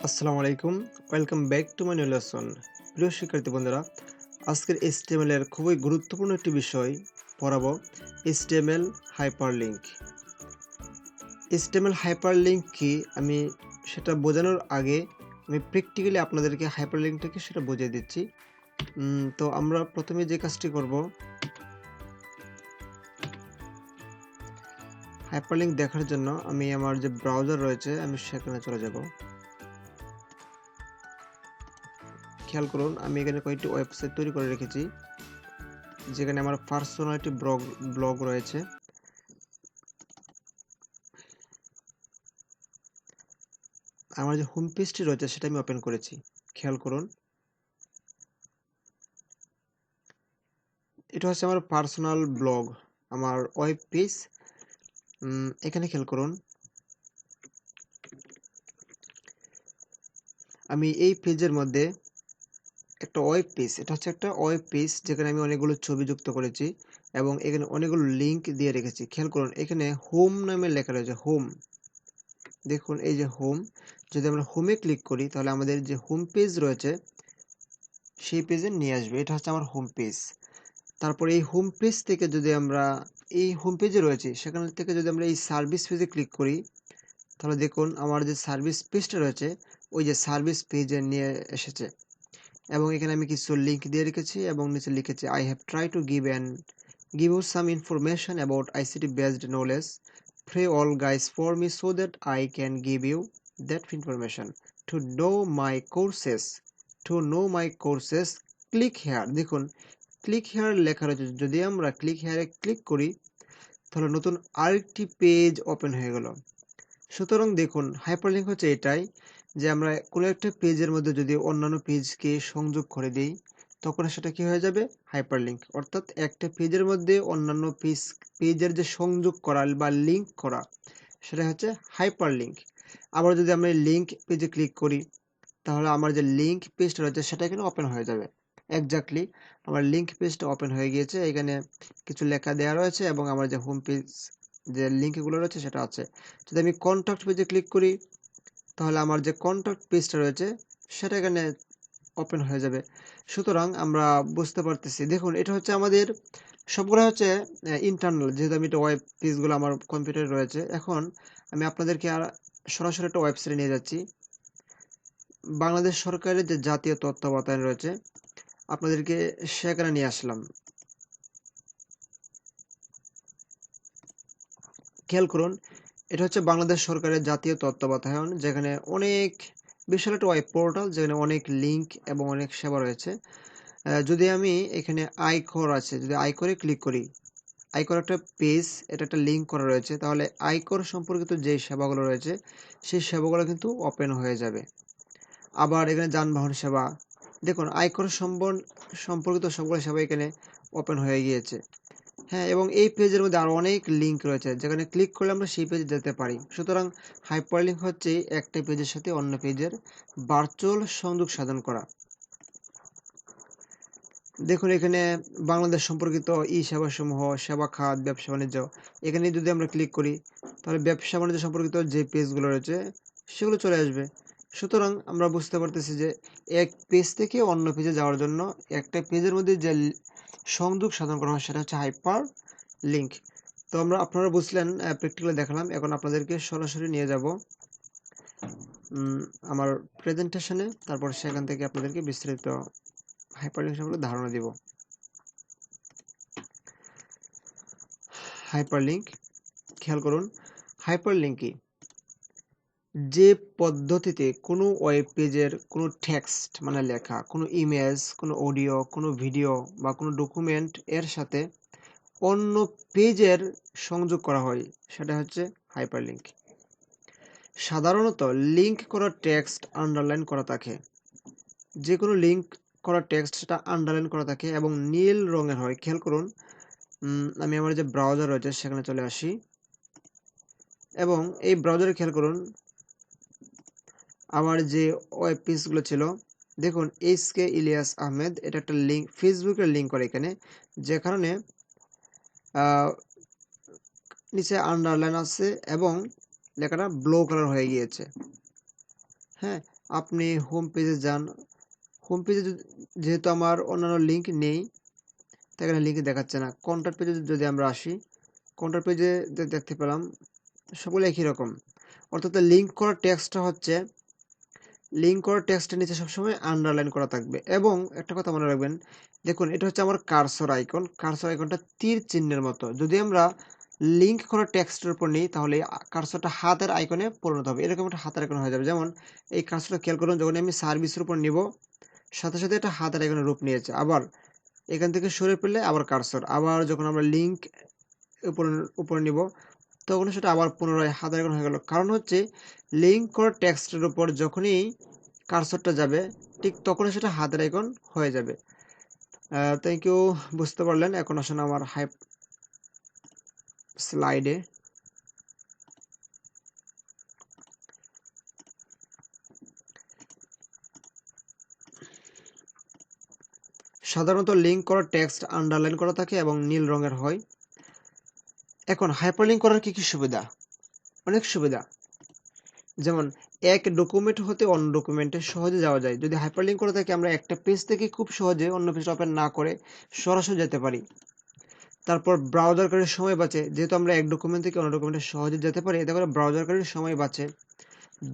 আসসালামু আলাইকুম, welcome back to my new lesson. প্রিয় শিক্ষার্থী বন্ধুরা, আজকের HTML এর খুবই গুরুত্বপূর্ণ একটি বিষয় পড়াবো, HTML হাইপারলিংক। HTML হাইপারলিংক কি আমি সেটা বোঝানোর আগে আমি প্র্যাকটিক্যালি আপনাদেরকে হাইপারলিংকটাকে সেটা বুঝিয়ে দিচ্ছি। তো আমরা প্রথমে যে কাজটি করব, হাইপারলিংক দেখার জন্য আমি আমার যে ব্রাউজার রয়েছে আমি সেখানে চলে যাব। খেয়াল করুন, আমি এখানে কয়েকটি ওয়েবসাইট তৈরি করে রেখেছি যেখানে আমার পার্সোনালিটি ব্লগ রয়েছে। আমার যে হোম পেজটি রয়েছে সেটা আমি ওপেন করেছি। খেয়াল করুন, এটা হচ্ছে আমার পার্সোনাল ব্লগ, আমার ওয়েব পেজ। এখানে খেয়াল করুন, আমি এই পেজের মধ্যে একটা ওয়েব পেজ, এটা হচ্ছে একটা ওয়েব পেজ যেখানে আমি অনেকগুলো ছবি যুক্ত করেছি এবং এখানে অনেকগুলো লিঙ্ক দিয়ে রেখেছি। খেয়াল করুন, এখানে হোম নামে লেখা রয়েছে, হোম। দেখুন এই যে হোম, যদি আমরা হোমে ক্লিক করি তাহলে আমাদের যে হোম পেজ রয়েছে সেই পেজে নিয়ে আসবে। এটা হচ্ছে আমার হোম পেজ। তারপরে এই হোম পেজ থেকে যদি আমরা এই হোম পেজে রয়েছে সেখান থেকে যদি আমরা এই সার্ভিস পেজে ক্লিক করি তাহলে দেখুন আমার যে সার্ভিস পেজটা রয়েছে ওই যে সার্ভিস পেজে নিয়ে এসেছে এবং এখানে আমি কিছু লিঙ্ক দিয়ে রেখেছি এবং নিচে লিখেছি I have try to give you some information about ICT based knowledge. Pray all guys for me so that I can give you that information. To know my courses, click here. দেখুন click here লেখা রয়েছে, যদি আমরা click হেয়ারে click করি তাহলে নতুন আরেকটি page open হয়ে গেল। সুতরাং দেখুন হাইপারলিংক হচ্ছে এটাই যে আমরা কোনো একটা পেজের মধ্যে যদি অন্যান্য পেজকে সংযোগ করে দিই তখন সেটা কি হয়ে যাবে, হাইপারলিংক। অর্থাৎ একটা পেজের মধ্যে অন্যান্য পেজের যে সংযোগ করা বা লিঙ্ক করা সেটা হচ্ছে হাইপারলিংক। আবার যদি আমরা লিঙ্ক পেজে ক্লিক করি তাহলে আমার যে লিঙ্ক পেজটা রয়েছে সেটা এখানে ওপেন হয়ে যাবে। এক্স্যাক্টলি আমার লিঙ্ক পেজটা ওপেন হয়ে গিয়েছে, এখানে কিছু লেখা দেওয়া রয়েছে এবং আমার যে হোম পেজ যে লিঙ্কগুলো রয়েছে সেটা আছে। যদি আমি কন্ট্যাক্ট পেজে ক্লিক করি তাহলে আমার যে কন্ট্যাক্ট পেজটা রয়েছে সেটা এখানে ওপেন হয়ে যাবে। সুতরাং আমরা বুঝতে পারতেছি, দেখুন এটা হচ্ছে আমাদের সবগুলো হচ্ছে ইন্টারনাল, যেহেতু আমি এটা ওয়েব পেজগুলো আমার কম্পিউটারে রয়েছে। এখন আমি আপনাদেরকে আর সরাসরি একটা ওয়েবসাইটে নিয়ে যাচ্ছি। বাংলাদেশ সরকারের যে জাতীয় তথ্য বাতায়ন রয়েছে আপনাদেরকে সেখানে নিয়ে আসলাম। খেয়াল করুন, এটা হচ্ছে বাংলাদেশ সরকারের জাতীয় তথ্য বাতায়ন, যেখানে অনেক বিশাল একটা ওয়েব পোর্টাল, যেখানে অনেক লিঙ্ক এবং অনেক সেবা রয়েছে। যদি আমি এখানে আয়কর আছে, যদি আয়করে ক্লিক করি, আয়কর একটা পেজ, এটা একটা লিঙ্ক করা রয়েছে, তাহলে আয়কর সম্পর্কিত যে সেবাগুলো রয়েছে সেই সেবাগুলো কিন্তু ওপেন হয়ে যাবে। আবার এখানে যানবাহন সেবা, দেখুন আয়কর সম্পর্কিত সবগুলো সেবা এখানে ওপেন হয়ে গিয়েছে। হ্যাঁ, এবং এই পেজের মধ্যে আরো অনেক লিঙ্ক রয়েছে যেখানে ক্লিক করলে আমরা সেই পেজে যেতে পারি। সুতরাং হাইপারলিংক হচ্ছে একটা পেজের সাথে অন্য পেজের ভার্চুয়াল সংযোগ সাধন করা। দেখুন এখানে বাংলাদেশ সম্পর্কিত সেবা সমূহ, সেবা খাত, ব্যবসা বাণিজ্য, এখানে যদি আমরা ক্লিক করি তাহলে ব্যবসা বাণিজ্য সম্পর্কিত যে পেজগুলো রয়েছে সেগুলো চলে আসবে। সুতরাং আমরা বুঝতে পারতেছি যে এক পেজ থেকে অন্য পেজে যাওয়ার জন্য একটা পেজের মধ্যে যে সংযোগ সাধন করা হয় সেটা হচ্ছে হাইপার লিঙ্ক। তো আপনারা বুঝলেন, প্র্যাকটিক্যালি দেখালাম। এখন আপনাদেরকে সরাসরি নিয়ে যাব আমার প্রেজেন্টেশনে, তারপর সেখান থেকে আপনাদেরকে বিস্তারিত হাইপারলিংক সম্পর্কে ধারণা দিব। হাইপারলিংক, খেয়াল করুন হাইপারলিংক কি, যে পদ্ধতিতে কোনো ওয়েব পেজের কোনো টেক্সট মানে লেখা, কোনো ইমেজ, কোনো অডিও, কোনো ভিডিও বা কোনো ডকুমেন্ট এর সাথে অন্য পেজের সংযোগ করা হয় সেটা হচ্ছে হাইপারলিংক। সাধারণত লিঙ্ক করা টেক্সট আন্ডারলাইন করা থাকে, যে কোনো লিঙ্ক করা টেক্সট সেটা আন্ডারলাইন করা থাকে এবং নীল রঙের হয়। খেয়াল করুন, আমি আমার যে ব্রাউজার রয়েছে সেখানে চলে আসি এবং এই ব্রাউজারে খেয়াল করুন আমার যে ওয়েব পেজগুলো ছিল, দেখুন HK ইলিয়াস আহমেদ, এটা একটা লিঙ্ক, ফেসবুকের লিঙ্ক করে এখানে, যে কারণে নিচে আন্ডারলাইন আছে এবং লেখাটা ব্লু কালার হয়ে গিয়েছে। হ্যাঁ, আপনি হোম পেজে যান, হোম পেজে যেহেতু আমার অন্যান্য লিঙ্ক নেই তাই এখানে লিঙ্ক দেখাচ্ছে না। কন্ট্যাক্ট পেজে যদি আমরা আসি, কন্ট্যাক্ট পেজে দেখতে পেলাম সবগুলো একই রকম, অর্থাৎ লিঙ্ক করা টেক্সটটা হচ্ছে, লিঙ্ক করা টেক্সটের নিচে সবসময় আন্ডারলাইন করা থাকবে। এবং একটা কথা মনে রাখবেন, দেখুন এটা হচ্ছে আমার কার্সর আইকন, কার্সর আইকনটা তীর চিহ্নের মতো। যদি আমরা লিঙ্ক করা টেক্সটের উপর নিই তাহলে কার্সরটা হাতের আইকনে পরিণত হবে, এরকম একটা হাতের আইকন হয়ে যাবে। যেমন এই কার্সরটা খেয়াল করুন, যখন আমি সার্ভিসের উপর নিব সাথে সাথে এটা হাতের আইকনের রূপ নিয়েছে। আবার এখান থেকে সরে পেলে আবার কার্সর, আবার যখন আমরা লিঙ্ক উপরে নিব তখন সেটা আবার পুনরায় হাতের আইকন হয়ে গেল। কারণ হচ্ছে লিঙ্ক করা টেক্সটের উপর যখনই কার্সরটা যাবে ঠিক তখনই সেটা হাতের আইকন হয়ে যাবে। থ্যাংক ইউ, বুঝতে পারলেন। এখন আসুন আমার স্লাইডে। সাধারণত লিঙ্ক করা টেক্সট আন্ডারলাইন করা থাকে এবং নীল রঙের হয়। এখন হাইপারলিঙ্ক করার কি কি সুবিধা? অনেক সুবিধা। যেমন এক ডকুমেন্ট হতে অন্য ডকুমেন্টে সহজে যাওয়া যায়। যদি হাইপারলিঙ্ক করে থাকি আমরা একটা পেজ থেকে খুব সহজে অন্য পেজ ওপেন না করে সরাসরি যেতে পারি। তারপর ব্রাউজারকারীর সময় বাঁচে, যেহেতু আমরা এক ডকুমেন্ট থেকে অন্য ডকুমেন্টে সহজে যেতে পারি, এতে করে ব্রাউজারকারীর সময় বাঁচে।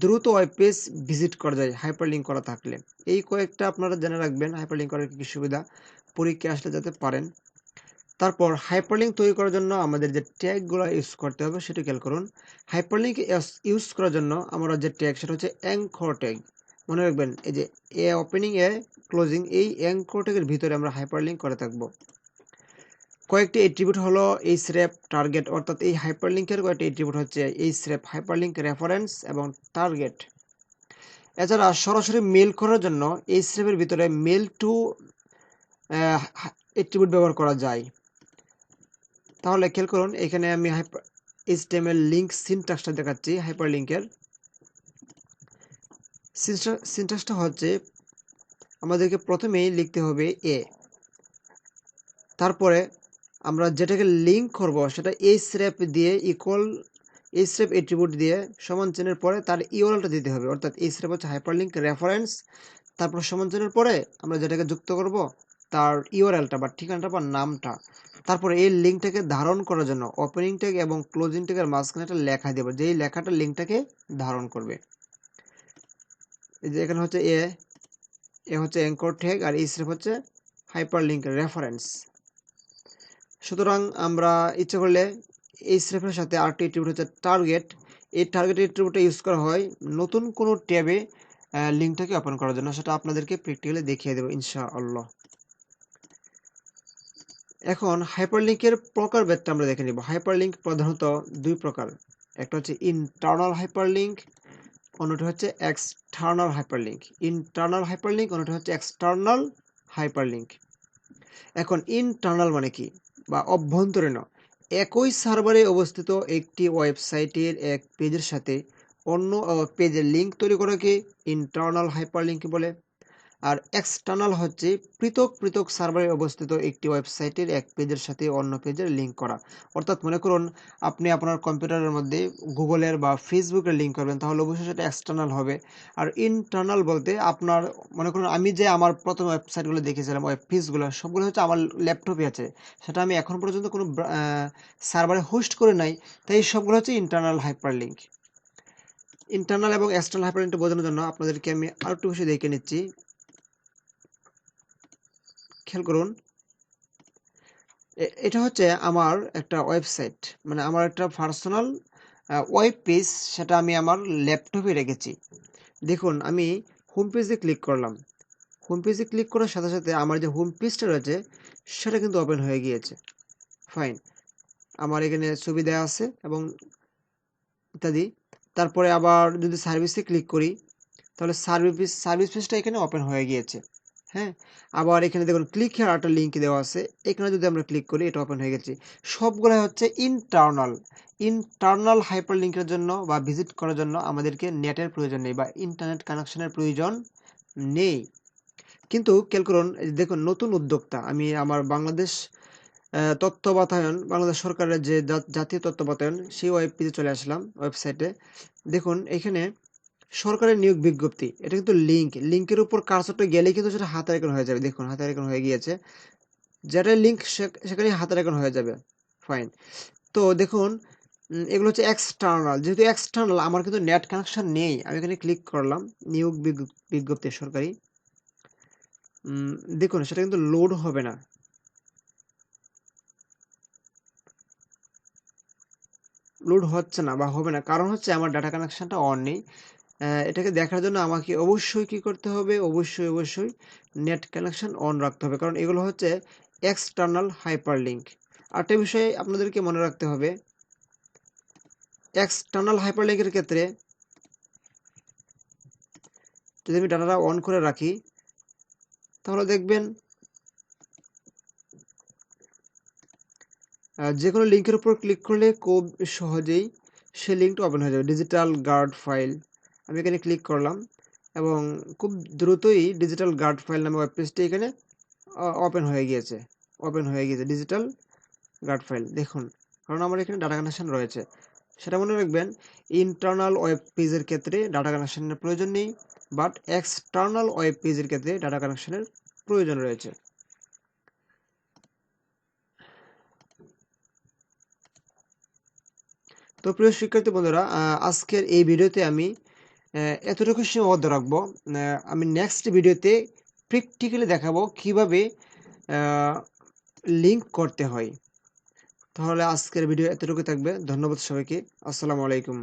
দ্রুত ওয়েব পেজ ভিজিট করা যায় হাইপারলিঙ্ক করা থাকলে। এই কয়েকটা আপনারা জেনে রাখবেন হাইপারলিঙ্ক করার কি কি সুবিধা, পরীক্ষায় আসলে যাতে পারেন। তারপর হাইপারলিঙ্ক তৈরি করার জন্য আমাদের যে ট্যাগগুলো ইউজ করতে হবে সেটা খেয়াল করুন। হাইপারলিঙ্ক ইউজ করার জন্য আমরা যে ট্যাগ সেটা হচ্ছে অ্যাঙ্কর ট্যাগ। মনে রাখবেন এই যে এ ওপেনিং এ ক্লোজিং, এই অ্যাঙ্কর ট্যাগের ভিতরে আমরা হাইপারলিঙ্ক করে থাকবো। কয়েকটি এট্রিবিউট হলো এইচরেপ, টার্গেট, অর্থাৎ এই হাইপারলিঙ্কের কয়েকটি এট্রিবিউট হচ্ছে এইচরেপ, হাইপারলিঙ্ক রেফারেন্স এবং টার্গেট। এছাড়া সরাসরি মেল করার জন্য এইচরেপের ভিতরে মেল টু এট্রিবিউট ব্যবহার করা যায়। তাহলে খেয়াল করুন এখানে আমি HTML লিঙ্ক সিনট্যাক্সটা দেখাচ্ছি। হাইপারলিঙ্কের সিনট্যাক্সটা হচ্ছে আমাদেরকে প্রথমেই লিখতে হবে এ, তারপরে আমরা যেটাকে লিঙ্ক করব সেটা এইচরেপ দিয়ে ইকুয়াল, এইচরেপ এট্রিবিউট দিয়ে সমান চিহ্নের পরে তার ইউআরএলটা দিতে হবে, অর্থাৎ এইচরেপ হচ্ছে হাইপারলিঙ্ক রেফারেন্স, তারপর সমান চিহ্নের পরে আমরা যেটাকে যুক্ত করব তার ইউআরএলটা বা ঠিকানাটা বা নামটা। তারপরে এই লিঙ্কটাকে ধারণ করার জন্য ওপেনিং ট্যাগ এবং ক্লোজিং ট্যাগের মাঝখানে একটা লেখা দেব, যেই লেখাটা লিঙ্কটাকে ধারণ করবে। এই যে এখানে হচ্ছে এ হচ্ছে অ্যাঙ্কর ট্যাগ আর এইচরেপ হচ্ছে হাইপারলিঙ্ক রেফারেন্স। সুতরাং আমরা ইচ্ছে করলে এইচরেপের সাথে আরেকটি এট্রিবিউট হচ্ছে টার্গেট। এই টার্গেট এট্রিবিউটটা ইউজ করা হয় নতুন কোনো ট্যাবে লিঙ্কটাকে ওপেন করার জন্য, সেটা আপনাদেরকে প্র্যাকটিক্যালি দেখিয়ে দেবো ইনশাআল্লাহ। এখন হাইপারলিঙ্কের প্রকারভেদটা আমরা দেখে নিব। হাইপারলিঙ্ক প্রধানত দুই প্রকার, একটা হচ্ছে ইন্টারনাল হাইপারলিঙ্ক, অন্যটি হচ্ছে এক্সটার্নাল হাইপারলিঙ্ক। ইন্টারনাল হাইপারলিঙ্ক, অন্যটি হচ্ছে এক্সটার্নাল হাইপারলিঙ্ক। এখন ইন্টারনাল মানে কি বা অভ্যন্তরীণ, একই সার্ভারে অবস্থিত একটি ওয়েবসাইটের এক পেজের সাথে অন্য পেজের লিঙ্ক তৈরি করাকে ইন্টারনাল হাইপারলিঙ্ক বলে। আর এক্সটার্নাল হচ্ছে পৃথক পৃথক সার্ভারে অবস্থিত একটি ওয়েবসাইটের এক পেজের সাথে অন্য পেজের লিঙ্ক করা। অর্থাৎ মনে করুন আপনি আপনার কম্পিউটারের মধ্যে গুগলের বা ফেসবুকের লিঙ্ক করবেন, তাহলে অবশ্যই সেটা এক্সটার্নাল হবে। আর ইন্টারনাল বলতে আপনার মনে করুন আমি যে আমার প্রথম ওয়েবসাইটগুলো দেখেছিলাম, ওয়েব পেজগুলো সবগুলো হচ্ছে আমার ল্যাপটপে আছে, সেটা আমি এখন পর্যন্ত কোনো সার্ভারে হোস্ট করে নাই, তাই সবগুলো হচ্ছে ইন্টারনাল হাইপারলিঙ্ক। ইন্টারনাল এবং এক্সটার্নাল হাইপারলিঙ্কটা বোঝানোর জন্য আপনাদেরকে আমি আরেকটু বেশি দেখে নিচ্ছি। খেয়াল করুন এটা হচ্ছে আমার একটা ওয়েবসাইট, মানে আমার একটা পার্সোনাল ওয়েব পেজ, সেটা আমি আমার ল্যাপটপে রেখেছি। দেখুন আমি হোম পেজে ক্লিক করলাম, হোম পেজে ক্লিক করার সাথে সাথে আমার যে হোম পেজটা রয়েছে সেটা কিন্তু ওপেন হয়ে গিয়েছে। ফাইন, আমার এখানে ছবি দেওয়া আছে এবং ইত্যাদি। তারপরে আবার যদি সার্ভিসে ক্লিক করি তাহলে সার্ভিস পেজটা এখানে ওপেন হয়ে গিয়েছে। হ্যাঁ, আবার এখানে দেখুন ক্লিক হিয়ার একটা লিঙ্ক দেওয়া আছে, এখানে যদি আমরা ক্লিক করি এটা ওপেন হয়ে গেছে। সবগুলো হচ্ছে ইন্টারনাল। ইন্টারনাল হাইপারলিঙ্কের জন্য বা ভিজিট করার জন্য আমাদেরকে নেটের প্রয়োজন নেই বা ইন্টারনেট কানেকশনের প্রয়োজন নেই। কিন্তু খেয়াল করুন দেখুন নতুন উদ্যোক্তা, আমি আমার বাংলাদেশ তথ্য বাতায়ন, বাংলাদেশ সরকারের যে জাতীয় তথ্য বাতায়ন সেই ওয়েব পেজে চলে আসলাম, ওয়েবসাইটে। দেখুন এখানে সরকারি নিয়োগ বিজ্ঞপ্তি, এটা কিন্তু লিঙ্কের উপর কার্সরটা গেলেই কিন্তু সেটা হাতের আইকন হয়ে যাবে। দেখুন হাতের আইকন হয়ে গিয়েছে, যেটা লিঙ্ক সেখানে হাতের আইকন হয়ে যাবে। ফাইন। তো দেখুন এগুলো হচ্ছে এক্সটার্নাল, যেহেতু এক্সটার্নাল আমার কিন্তু নেট কানেকশন নেই, আমি এখানে ক্লিক করলাম নিয়োগ বিজ্ঞপ্তি সরকারি। দেখুন সেটা কিন্তু লোড হবে না, লোড হচ্ছে না বা হবে না, কারণ হচ্ছে আমার ডাটা কানেকশনটা অন নেই। এটাকে দেখার জন্য আমাকে অবশ্যই কি করতে হবে, অবশ্যই নেট কানেকশন অন রাখতে হবে, কারণ এগুলো হচ্ছে এক্সটার্নাল হাইপারলিংক। আরেকটা বিষয় আপনাদেরকে মনে রাখতে হবে, এক্সটার্নাল হাইপারলিংকের ক্ষেত্রে যদি আমি ডাটাটা অন করে রাখি তাহলে দেখবেন যে কোনো লিঙ্কের উপর ক্লিক করলে খুব সহজেই সেই লিঙ্কটা ওপেন হয়ে যাবে। ডিজিটাল গার্ড ফাইল, আমি এখানে ক্লিক করলাম এবং খুব দ্রুতই ডিজিটাল গার্ড ফাইল নামে ওয়েব পেজটি এখানে ওপেন হয়ে গিয়েছে ডিজিটাল গার্ড ফাইল। দেখুন, কারণ আমার এখানে ডাটা কানেকশন রয়েছে। সেটা মনে রাখবেন, ইন্টারনাল ওয়েব পেজের ক্ষেত্রে ডাটা কানেকশনের প্রয়োজন নেই, বাট এক্সটার্নাল ওয়েব পেজের ক্ষেত্রে ডাটা কানেকশনের প্রয়োজন রয়েছে। তো প্রিয় শিক্ষার্থী বন্ধুরা, আজকের এই ভিডিওতে আমি এতটুকু সীমাবদ্ধ রাখবো। আমি নেক্সট ভিডিওতে প্র্যাকটিক্যালি দেখাবো কিভাবে লিঙ্ক করতে হয়। তাহলে আজকের ভিডিও এতটুকু থাকবে। ধন্যবাদ সবাইকে। আসসালামু আলাইকুম।